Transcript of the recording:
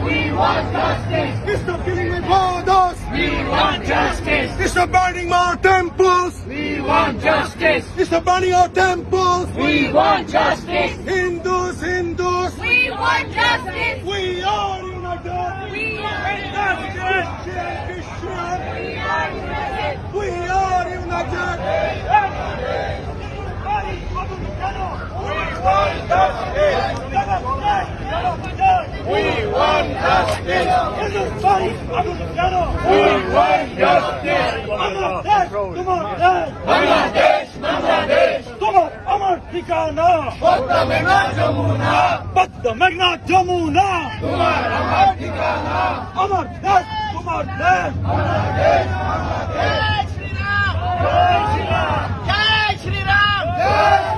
We want justice. Stop killing my brothers. We want justice. Stop burning our temples. We want justice. Stop burning our temples. We want justice. Hindus, Hindus. We want justice. We are united. We are united. Christian. We are united. We are united. We want justice. Bangladesh, Bangladesh. তোমার আমার ঠিকানা পদ্মা মেঘনা যমুনা। পদ্মা মেঘনা যমুনা তোমার আমার ঠিকানা। আমার দেশ তোমার দেশ বাংলাদেশ, বাংলাদেশ। জয় শ্রীরাম। জয় জয় শ্রীরাম। জয়